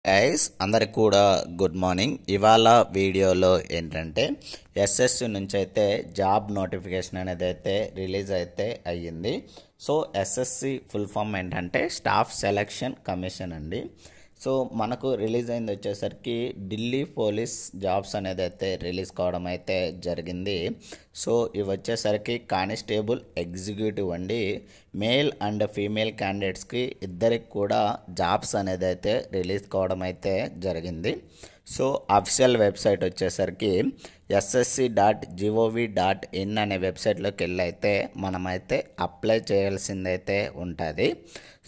Guys అందరికి కూడా good morning. ఇవాళ వీడియోలో ఏంటంటే ఎస్ఎస్సి నుంచి అయితే జాబ్ నోటిఫికేషన్ అనేది అయితే రిలీజ్ అయితే అయ్యింది. సో ఎస్ఎస్సి ఫుల్ ఫామ్ ఏంటంటే స్టాఫ్ సెలక్షన్ కమిషన్ అండి. సో మనకు రిలీజ్ అయింది వచ్చేసరికి ఢిల్లీ పోలీస్ జాబ్స్ అనేది అయితే రిలీజ్ కావడం అయితే జరిగింది. సో ఇవి వచ్చేసరికి కానిస్టేబుల్ ఎగ్జిక్యూటివ్ అండి. మేల్ అండ్ ఫీమేల్ క్యాండిడేట్స్కి ఇద్దరికి కూడా జాబ్స్ అనేది అయితే రిలీజ్ కావడం అయితే జరిగింది. సో అఫీషియల్ వెబ్సైట్ వచ్చేసరికి ssc.gov.in అనే వెబ్సైట్లోకి వెళ్ళి అయితే మనమైతే అప్లై చేయాల్సిందైతే ఉంటుంది.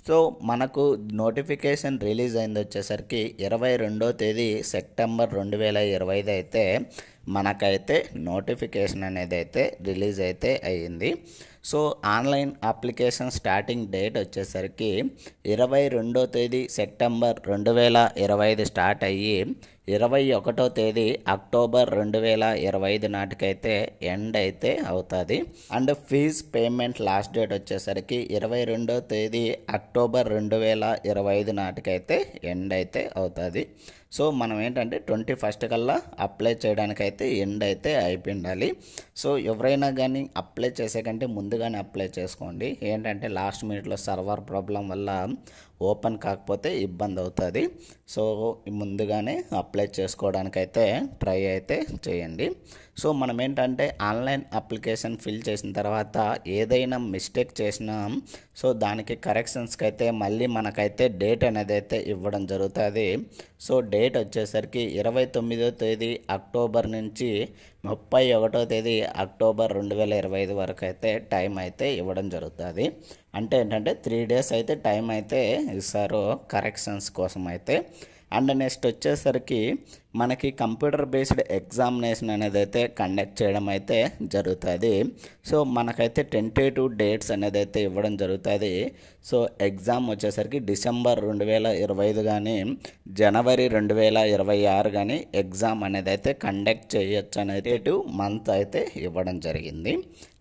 సో మనకు నోటిఫికేషన్ రిలీజ్ అయింది వచ్చేసరికి 22వ తేదీ సెప్టెంబర్ 2025 అయితే మనకైతే నోటిఫికేషన్ అనేది అయితే రిలీజ్ అయితే అయ్యింది. So online application starting date వచ్చేసరికి 22వ తేదీ సెప్టెంబర్ 2025 స్టార్ట్ అయ్యి 21వ తేదీ అక్టోబర్ 2025 నాటికైతే ఎండ్ అయితే అవుతుంది. And fees payment last date వచ్చేసరికి 22వ తేదీ అక్టోబర్ 2025 నాటికైతే ఎండ్ అయితే అవుతుంది. సో మనం ఏంటంటే 21st కల్లా అప్లై చేయడానికైతే ఎండ్ అయితే అయిపోయిండాలి. సో ఎవరైనా కానీ అప్లై చేసే కంటే ముందుగానే అప్లై చేసుకోండి. ఏంటంటే లాస్ట్ మినిట్లో సర్వర్ ప్రాబ్లం వల్ల ఓపెన్ కాకపోతే ఇబ్బంది అవుతుంది. సో ముందుగానే అప్లై చేసుకోవడానికైతే ట్రై అయితే చేయండి. సో మనం ఏంటంటే ఆన్లైన్ అప్లికేషన్ ఫిల్ చేసిన తర్వాత ఏదైనా మిస్టేక్ చేసినా సో దానికి కరెక్షన్స్కి అయితే మళ్ళీ మనకైతే డేట్ అనేది అయితే ఇవ్వడం జరుగుతుంది. సో డేట్ వచ్చేసరికి 29వ తేదీ అక్టోబర్ నుంచి 31వ తేదీ అక్టోబర్ 2025 వరకు అయితే టైం అయితే ఇవ్వడం జరుగుతుంది. అంటే ఏంటంటే 3 days అయితే టైం అయితే ఇస్తారు కరెక్షన్స్ కోసం అయితే. అండ్ నెక్స్ట్ వచ్చేసరికి మనకి కంప్యూటర్ బేస్డ్ ఎగ్జామినేషన్ అనేది అయితే కండక్ట్ చేయడం అయితే జరుగుతుంది. సో మనకైతే టెంటేటివ్ డేట్స్ అనేది అయితే ఇవ్వడం జరుగుతుంది. సో ఎగ్జామ్ వచ్చేసరికి డిసెంబర్ 2025 కానీ జనవరి 2026 కానీ ఎగ్జామ్ అనేది అయితే కండక్ట్ చేయొచ్చు అనేది మంత్ అయితే ఇవ్వడం జరిగింది.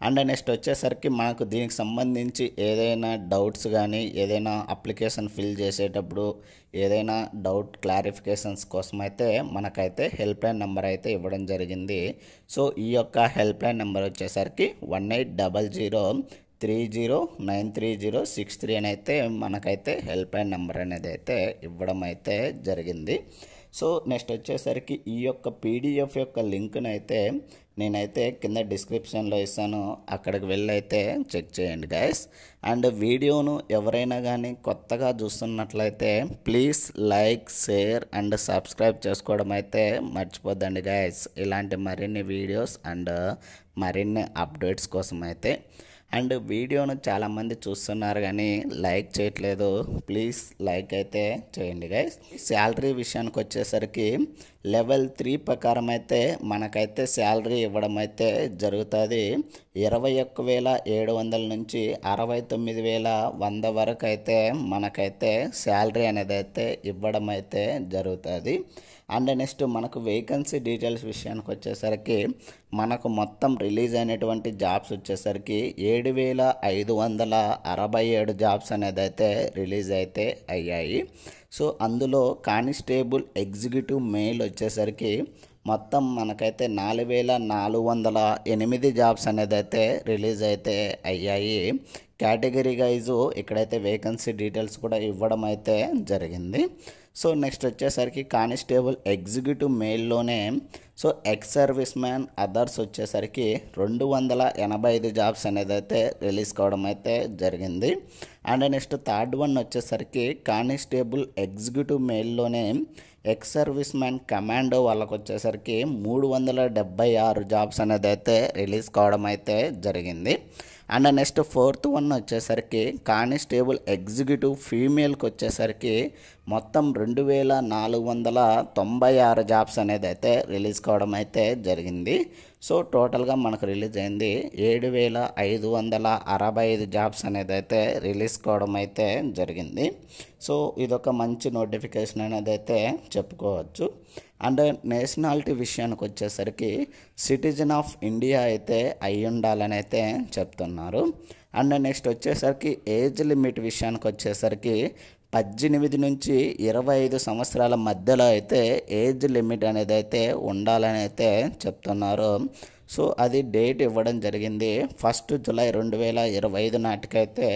అండ్ నెక్స్ట్ వచ్చేసరికి మనకు దీనికి సంబంధించి ఏదైనా డౌట్స్ కానీ ఏదైనా అప్లికేషన్ ఫిల్ చేసేటప్పుడు ఏదైనా డౌట్ క్లారిఫికేషన్స్ కోసం అయితే మనకైతే హెల్ప్ లైన్ నెంబర్ అయితే ఇవ్వడం జరిగింది. సో ఈ యొక్క హెల్ప్ లైన్ నెంబర్ వచ్చేసరికి 1800309306 అని అయితే మనకైతే హెల్ప్ లైన్ నెంబర్ అనేది అయితే ఇవ్వడం అయితే జరిగింది. సో నెక్స్ట్ వచ్చేసరికి ఈ యొక్క పీడిఎఫ్ యొక్క లింక్ని అయితే నేనైతే కింద డిస్క్రిప్షన్లో ఇస్తాను, అక్కడికి వెళ్ళి అయితే చెక్ చేయండి గైస్. అండ్ వీడియోను ఎవరైనా కానీ కొత్తగా చూస్తున్నట్లయితే please like, share and subscribe చేసుకోవడం అయితే మర్చిపోద్దండి గైస్. ఇలాంటి మరిన్ని వీడియోస్ అండ్ మరిన్ని అప్డేట్స్ కోసం అయితే. అండ్ వీడియోను చాలామంది చూస్తున్నారు కానీ లైక్ చేయట్లేదు, ప్లీజ్ లైక్ అయితే చేయండి గైస్. శాలరీ విషయానికి వచ్చేసరికి లెవెల్ 3 ప్రకారం అయితే మనకైతే శాలరీ ఇవ్వడం అయితే జరుగుతుంది. 21,700 నుంచి 69,100 వరకు అయితే మనకైతే శాలరీ అనేది అయితే ఇవ్వడం అయితే జరుగుతుంది. అండ్ నెక్స్ట్ మనకు వేకెన్సీ డీటెయిల్స్ విషయానికి వచ్చేసరికి మనకు మొత్తం రిలీజ్ అయినటువంటి జాబ్స్ వచ్చేసరికి 7,567 జాబ్స్ అనేది అయితే రిలీజ్ అయితే అయ్యాయి. సో అందులో కానిస్టేబుల్ ఎగ్జిక్యూటివ్ మెయిల్ వచ్చేసరికి మొత్తం మనకైతే 4,408 జాబ్స్ అనేది అయితే రిలీజ్ అయితే అయ్యాయి. కేటగిరీ వైజు ఇక్కడైతే వేకెన్సీ డీటెయిల్స్ కూడా ఇవ్వడం అయితే జరిగింది. సో నెక్స్ట్ వచ్చేసరికి కానిస్టేబుల్ ఎగ్జిక్యూటివ్ మెయిల్లోనే so ex serviceman others వచ్చేసరికి 285 జాబ్స్ అనేది అయితే రిలీజ్ కావడం అయితే జరిగింది. అండ్ నెక్స్ట్ థర్డ్ వన్ వచ్చేసరికి కానిస్టేబుల్ ఎగ్జిక్యూటివ్ మెయిల్లోనే ఎక్స్ సర్వీస్ మ్యాన్ కమాండో వాళ్ళకు వచ్చేసరికి 376 జాబ్స్ అనేది అయితే రిలీజ్ కావడం అయితే జరిగింది. అండ్ నెక్స్ట్ ఫోర్త్ వన్ వచ్చేసరికి కానిస్టేబుల్ ఎగ్జిక్యూటివ్ ఫీమేల్కి వచ్చేసరికి మొత్తం 2,496 జాబ్స్ అనేది అయితే రిలీజ్ కావడం అయితే జరిగింది. సో టోటల్గా మనకు రిలీజ్ అయింది 7,565 జాబ్స్ అనేది అయితే రిలీజ్ కావడం అయితే జరిగింది. సో ఇదొక మంచి నోటిఫికేషన్ అనేది అయితే చెప్పుకోవచ్చు. అండ్ నేషనాలిటీ విషయానికి వచ్చేసరికి సిటిజన్ ఆఫ్ ఇండియా అయితే అయి ఉండాలని అయితే చెప్తున్నారు. అండ్ నెక్స్ట్ వచ్చేసరికి ఏజ్ లిమిట్ విషయానికి వచ్చేసరికి 18 నుంచి 25 సంవత్సరాల మధ్యలో అయితే ఏజ్ లిమిట్ అనేది అయితే ఉండాలని అయితే చెప్తున్నారు. సో అది డేట్ ఇవ్వడం జరిగింది 1 జూలై 2025 నాటికైతే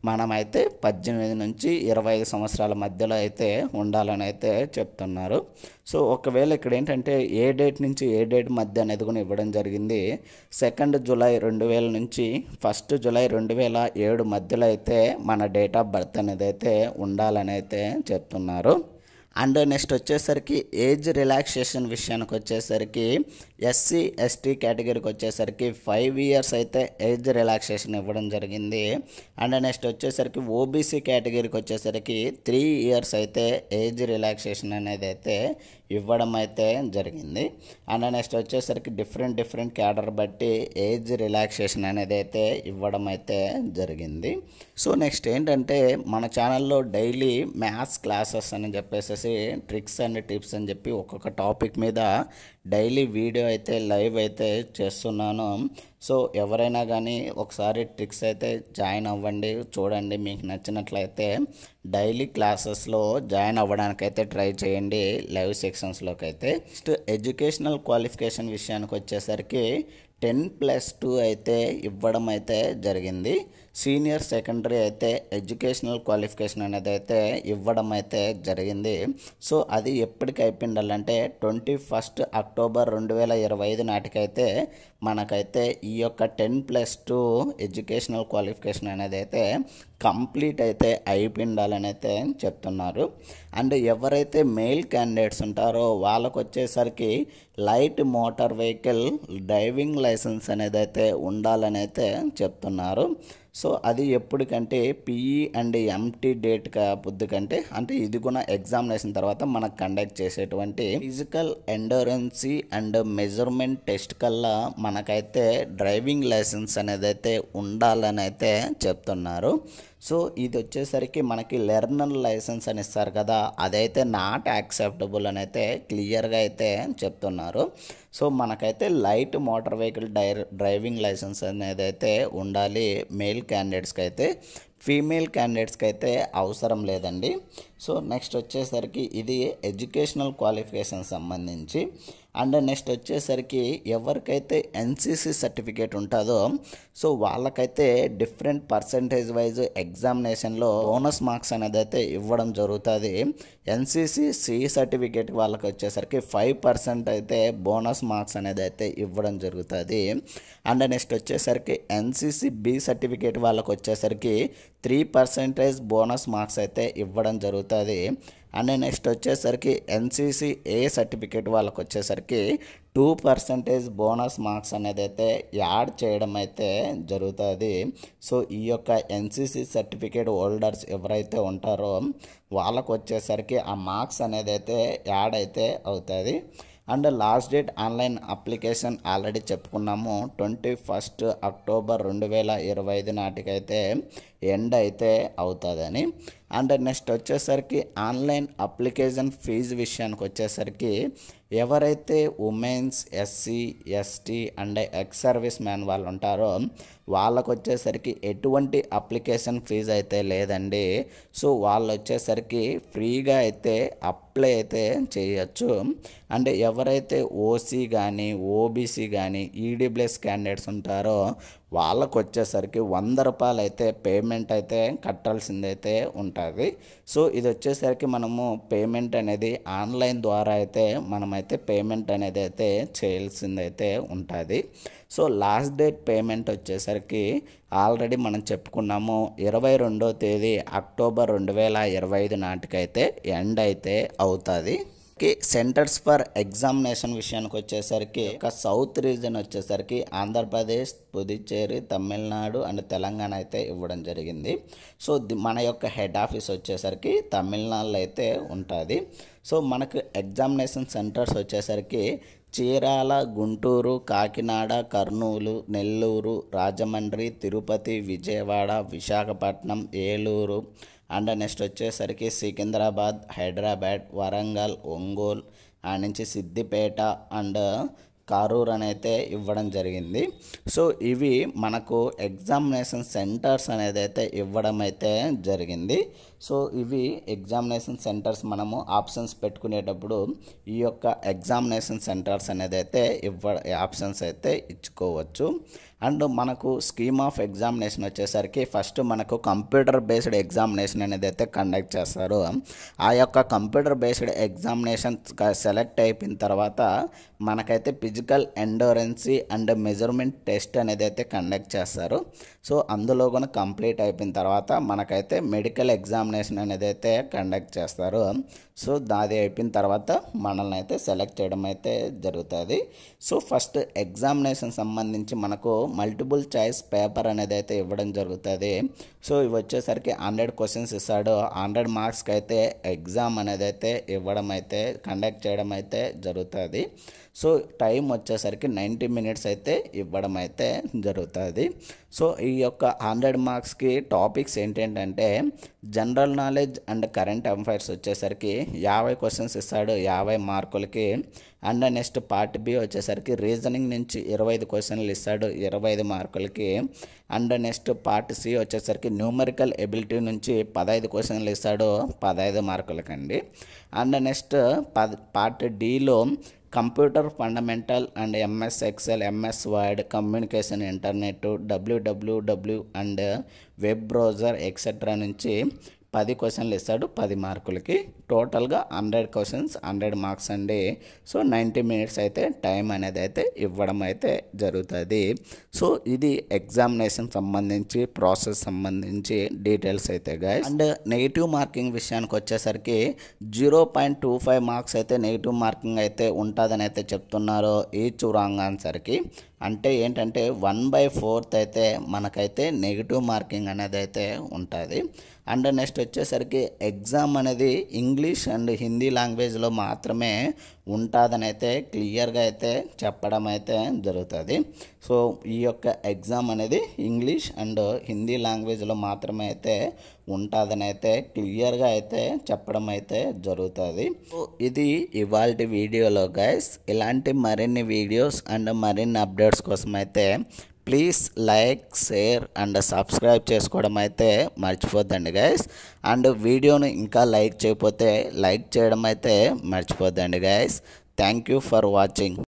మనమైతే 18 నుంచి 25 సంవత్సరాల మధ్యలో అయితే ఉండాలని అయితే చెప్తున్నారు. సో ఒకవేళ ఇక్కడ ఏంటంటే ఏ డేట్ నుంచి ఏ డేట్ మధ్య అనేది కూడా ఇవ్వడం జరిగింది 2 జూలై 2000 నుంచి 1 జూలై 2007 మధ్యలో అయితే మన డేట్ ఆఫ్ బర్త్ అనేది అయితే ఉండాలని అయితే చెప్తున్నారు. అండ్ నెక్స్ట్ వచ్చేసరికి ఏజ్ రిలాక్సేషన్ విషయానికి వచ్చేసరికి ఎస్సీ ఎస్టీ కేటగిరీకి వచ్చేసరికి 5 ఇయర్స్ అయితే ఏజ్ రిలాక్సేషన్ ఇవ్వడం జరిగింది. అండ్ నెక్స్ట్ వచ్చేసరికి ఓబీసీ కేటగిరీకి వచ్చేసరికి 3 ఇయర్స్ అయితే ఏజ్ రిలాక్సేషన్ అనేది అయితే ఇవ్వడం అయితే జరిగింది. అండ్ నెక్స్ట్ వచ్చేసరికి డిఫరెంట్ క్యాడర్ బట్టి ఏజ్ రిలాక్సేషన్ అనేది అయితే ఇవ్వడం అయితే జరిగింది. సో నెక్స్ట్ ఏంటంటే మన ఛానల్లో డైలీ మ్యాథ్స్ క్లాసెస్ అని చెప్పేసి ట్రిక్స్ అండ్ టిప్స్ అని చెప్పి ఒక్కొక్క టాపిక్ మీద డైలీ వీడియో అయితే లైవ్ అయితే చేస్తున్నాను. సో ఎవరైనా కానీ ఒకసారి ట్రిక్స్ అయితే జాయిన్ అవ్వండి, చూడండి, మీకు నచ్చినట్లయితే డైలీ క్లాసెస్లో జాయిన్ అవ్వడానికైతే ట్రై చేయండి లైవ్ సెక్షన్స్లోకి అయితే. నెక్స్ట్ ఎడ్యుకేషనల్ క్వాలిఫికేషన్ విషయానికి వచ్చేసరికి 10+2 అయితే ఇవ్వడం అయితే జరిగింది. సీనియర్ సెకండరీ అయితే ఎడ్యుకేషనల్ క్వాలిఫికేషన్ అనేది అయితే ఇవ్వడం అయితే జరిగింది. సో అది ఎప్పటికి అయిపోయిండాలంటే 21 అక్టోబర్ 2025 నాటికైతే మనకైతే ఈ యొక్క 10+2 ఎడ్యుకేషనల్ క్వాలిఫికేషన్ అనేది అయితే కంప్లీట్ అయితే అయిపోయిండాలని అయితే చెప్తున్నారు. అండ్ ఎవరైతే మెయిల్ క్యాండిడేట్స్ ఉంటారో వాళ్ళకు వచ్చేసరికి light motor vehicle driving licence అనేది అయితే ఉండాలని అయితే చెప్తున్నారు. సో అది ఎప్పటికంటే పిఈ అండ్ ఎంటీ డేట్ పొద్దుకంటే అంటే ఇది కూడా ఎగ్జామినేషన్ తర్వాత మనకు కండక్ట్ చేసేటువంటి physical endurance and measurement test కల్లా మనకైతే డ్రైవింగ్ లైసెన్స్ అనేది అయితే ఉండాలని అయితే చెప్తున్నారు. సో ఇది వచ్చేసరికి మనకి లెర్నర్ లైసెన్స్ అని ఇస్తారు కదా, అదైతే నాట్ యాక్సెప్టబుల్ అని అయితే క్లియర్గా అయితే చెప్తున్నారు. సో మనకైతే light motor vehicle driving licence అనేది అయితే ఉండాలి మేల్ క్యాండిడేట్స్కి అయితే. ఫీమేల్ క్యాండిడేట్స్కి అయితే అవసరం లేదండి. సో నెక్స్ట్ వచ్చేసరికి ఇది ఎడ్యుకేషనల్ క్వాలిఫికేషన్ సంబంధించి. అండ్ నెక్స్ట్ వచ్చేసరికి ఎవరికైతే ఎన్సీసీ సర్టిఫికేట్ ఉంటుందో సో వాళ్ళకైతే డిఫరెంట్ పర్సంటేజ్ వైజ్ ఎగ్జామినేషన్లో బోనస్ మార్క్స్ అనేది అయితే ఇవ్వడం జరుగుతుంది. ఎన్సీసీ సి సర్టిఫికేట్ వాళ్ళకి వచ్చేసరికి 5% అయితే బోనస్ మార్క్స్ అనేది అయితే ఇవ్వడం జరుగుతుంది. అండ్ నెక్స్ట్ వచ్చేసరికి ఎన్సీసీ బి సర్టిఫికేట్ వాళ్ళకి వచ్చేసరికి 3% బోనస్ మార్క్స్ అయితే ఇవ్వడం జరుగుతుంది. అండ్ నెక్స్ట్ వచ్చేసరికి ఎన్సీసీ ఏ సర్టిఫికేట్ వాళ్ళకి వచ్చేసరికి 2% బోనస్ మార్క్స్ అనేది అయితే యాడ్ చేయడం అయితే జరుగుతుంది. సో ఈ యొక్క ఎన్సీసీ సర్టిఫికేట్ హోల్డర్స్ ఎవరైతే ఉంటారో వాళ్ళకు వచ్చేసరికి ఆ మార్క్స్ అనేది అయితే యాడ్ అయితే అవుతుంది. And last date online application already చెప్పుకున్నాము 21 అక్టోబర్ 2025 నాటికైతే ఎండ్ అయితే అవుతుందని. అండ్ నెక్స్ట్ వచ్చేసరికి ఆన్లైన్ అప్లికేషన్ ఫీజు విషయానికి వచ్చేసరికి ఎవరైతే women's SC ST and ex service man వాళ్ళు ఉంటారో వాళ్ళకు వచ్చేసరికి ఎటువంటి అప్లికేషన్ ఫీజు అయితే లేదండి. సో వాళ్ళు వచ్చేసరికి ఫ్రీగా అయితే అప్లై అయితే చేయొచ్చు. అండ్ ఎవరైతే ఓసీ కానీ ఓబీసీ కానీ ఈడబ్ల్యూఎస్ క్యాండిడేట్స్ ఉంటారో వాళ్ళకు వచ్చేసరికి 100 రూపాయలు అయితే పేమెంట్ అయితే కట్టాల్సిందైతే ఉంటుంది. సో ఇది వచ్చేసరికి మనము పేమెంట్ అనేది ఆన్లైన్ ద్వారా అయితే మనమైతే పేమెంట్ అనేది అయితే చేయాల్సిందైతే ఉంటుంది. సో లాస్ట్ డేట్ పేమెంట్ వచ్చేసరికి ఆల్రెడీ మనం చెప్పుకున్నాము 22వ తేదీ అక్టోబర్ 2025 నాటికైతే ఎండ్ అయితే అవుతుంది. సెంటర్స్ ఫర్ ఎగ్జామినేషన్ విషయానికి వచ్చేసరికి ఒక సౌత్ రీజన్ వచ్చేసరికి ఆంధ్రప్రదేశ్, పుదుచ్చేరి, తమిళనాడు అండ్ తెలంగాణ అయితే ఇవ్వడం జరిగింది. సో మన యొక్క హెడ్ ఆఫీస్ వచ్చేసరికి తమిళనాడులో అయితే ఉంటుంది. సో మనకు ఎగ్జామినేషన్ సెంటర్స్ వచ్చేసరికి చీరాల, గుంటూరు, కాకినాడ, కర్నూలు, నెల్లూరు, రాజమండ్రి, తిరుపతి, విజయవాడ, విశాఖపట్నం, ఏలూరు అండ్ నెక్స్ట్ వచ్చేసరికి సికింద్రాబాద్, హైదరాబాద్, వరంగల్, ఒంగోలు నుంచి సిద్దిపేట అండ్ కారూర్ అని అయితే ఇవ్వడం జరిగింది. సో ఇవి మనకు ఎగ్జామినేషన్ సెంటర్స్ అనేది అయితే ఇవ్వడం అయితే జరిగింది. సో ఇవి ఎగ్జామినేషన్ సెంటర్స్ మనము ఆప్షన్స్ పెట్టుకునేటప్పుడు ఈ యొక్క ఎగ్జామినేషన్ సెంటర్స్ అనేది అయితే ఆప్షన్స్ అయితే ఇచ్చుకోవచ్చు. అండ్ మనకు స్కీమ్ ఆఫ్ ఎగ్జామినేషన్ వచ్చేసరికి ఫస్ట్ మనకు కంప్యూటర్ బేస్డ్ ఎగ్జామినేషన్ అనేది అయితే కండక్ట్ చేస్తారు. ఆ యొక్క కంప్యూటర్ బేస్డ్ ఎగ్జామినేషన్ సెలెక్ట్ అయిపోయిన తర్వాత మనకైతే physical endurance and measurement test అనేది అయితే కండక్ట్ చేస్తారు. సో అందులో కూడా కంప్లీట్ అయిపోయిన తర్వాత మనకైతే మెడికల్ ఎగ్జామినేషన్ అనేది అయితే కండక్ట్ చేస్తారు. సో దాది అయిపోయిన తర్వాత మనల్ని అయితే సెలెక్ట్ చేయడం అయితే జరుగుతుంది. సో ఫస్ట్ ఎగ్జామినేషన్ సంబంధించి మనకు మల్టిపుల్ చాయిస్ పేపర్ అనేది అయితే ఇవ్వడం జరుగుతుంది. సో ఇవి వచ్చేసరికి 100 క్వశ్చన్స్ ఇస్తాడు. 100 మార్క్స్కి అయితే ఎగ్జామ్ అనేది అయితే ఇవ్వడం అయితే కండక్ట్ చేయడం అయితే జరుగుతుంది. సో టైం వచ్చేసరికి 90 మినిట్స్ అయితే ఇవ్వడం అయితే జరుగుతుంది. సో ఈ యొక్క 100 మార్క్స్కి టాపిక్స్ ఏంటంటే general knowledge and current affairs వచ్చేసరికి 50 క్వశ్చన్స్ ఇస్తాడు 50 మార్కులకి. అండ్ నెక్స్ట్ పార్ట్ బి వచ్చేసరికి రీజనింగ్ నుంచి 25 క్వశ్చన్లు ఇస్తాడు 25 మార్కులకి. అండ్ నెక్స్ట్ పార్ట్ సి వచ్చేసరికి న్యూమరికల్ ఎబిలిటీ నుంచి 15 క్వశ్చన్లు ఇస్తాడు 15 మార్కులకండి. అండ్ నెక్స్ట్ పార్ట్ డిలో computer fundamental and MS Excel, MS Word, communication, internet, WWW and web browser etcetera నుంచి 10 క్వశ్చన్లు ఇస్తాడు 10 మార్కులకి. టోటల్గా 100 క్వశ్చన్స్ 100 మార్క్స్ అండి. సో 90 మినిట్స్ అయితే టైం అనేది అయితే ఇవ్వడం అయితే జరుగుతుంది. సో ఇది ఎగ్జామినేషన్ సంబంధించి ప్రాసెస్ సంబంధించి డీటెయిల్స్ అయితే గైస్. అండ్ నెగిటివ్ మార్కింగ్ విషయానికి వచ్చేసరికి 0.25 మార్క్స్ అయితే నెగిటివ్ మార్కింగ్ అయితే ఉంటుందని అయితే చెప్తున్నారు ఈచ్ రాంగ్ ఆన్సర్కి. అంటే ఏంటంటే 1/4 అయితే మనకైతే నెగిటివ్ మార్కింగ్ అనేది అయితే ఉంటుంది. అండ్ నెక్స్ట్ వచ్చేసరికి ఎగ్జామ్ అనేది ఇంగ్లీష్ అండ్ హిందీ లాంగ్వేజ్లో మాత్రమే ఉంటుందని అయితే క్లియర్గా అయితే చెప్పడం అయితే జరుగుతుంది. సో ఈ యొక్క ఎగ్జామ్ అనేది ఇంగ్లీష్ అండ్ హిందీ లాంగ్వేజ్లో మాత్రమే అయితే ఉంటుందని అయితే క్లియర్గా అయితే చెప్పడం అయితే జరుగుతుంది. సో ఇది ఇవాల్టి వీడియోలో గైస్. ఇలాంటి మరిన్ని వీడియోస్ అండ్ మరిన్ని అప్డేట్స్ కోసం అయితే please like, share and subscribe చేసుకోవడం అయితే మర్చిపోద్దండి గైస్. అండ్ వీడియోను ఇంకా లైక్ చేయకపోతే లైక్ చేయడం అయితే మర్చిపోద్దండి guys. Thank you for watching.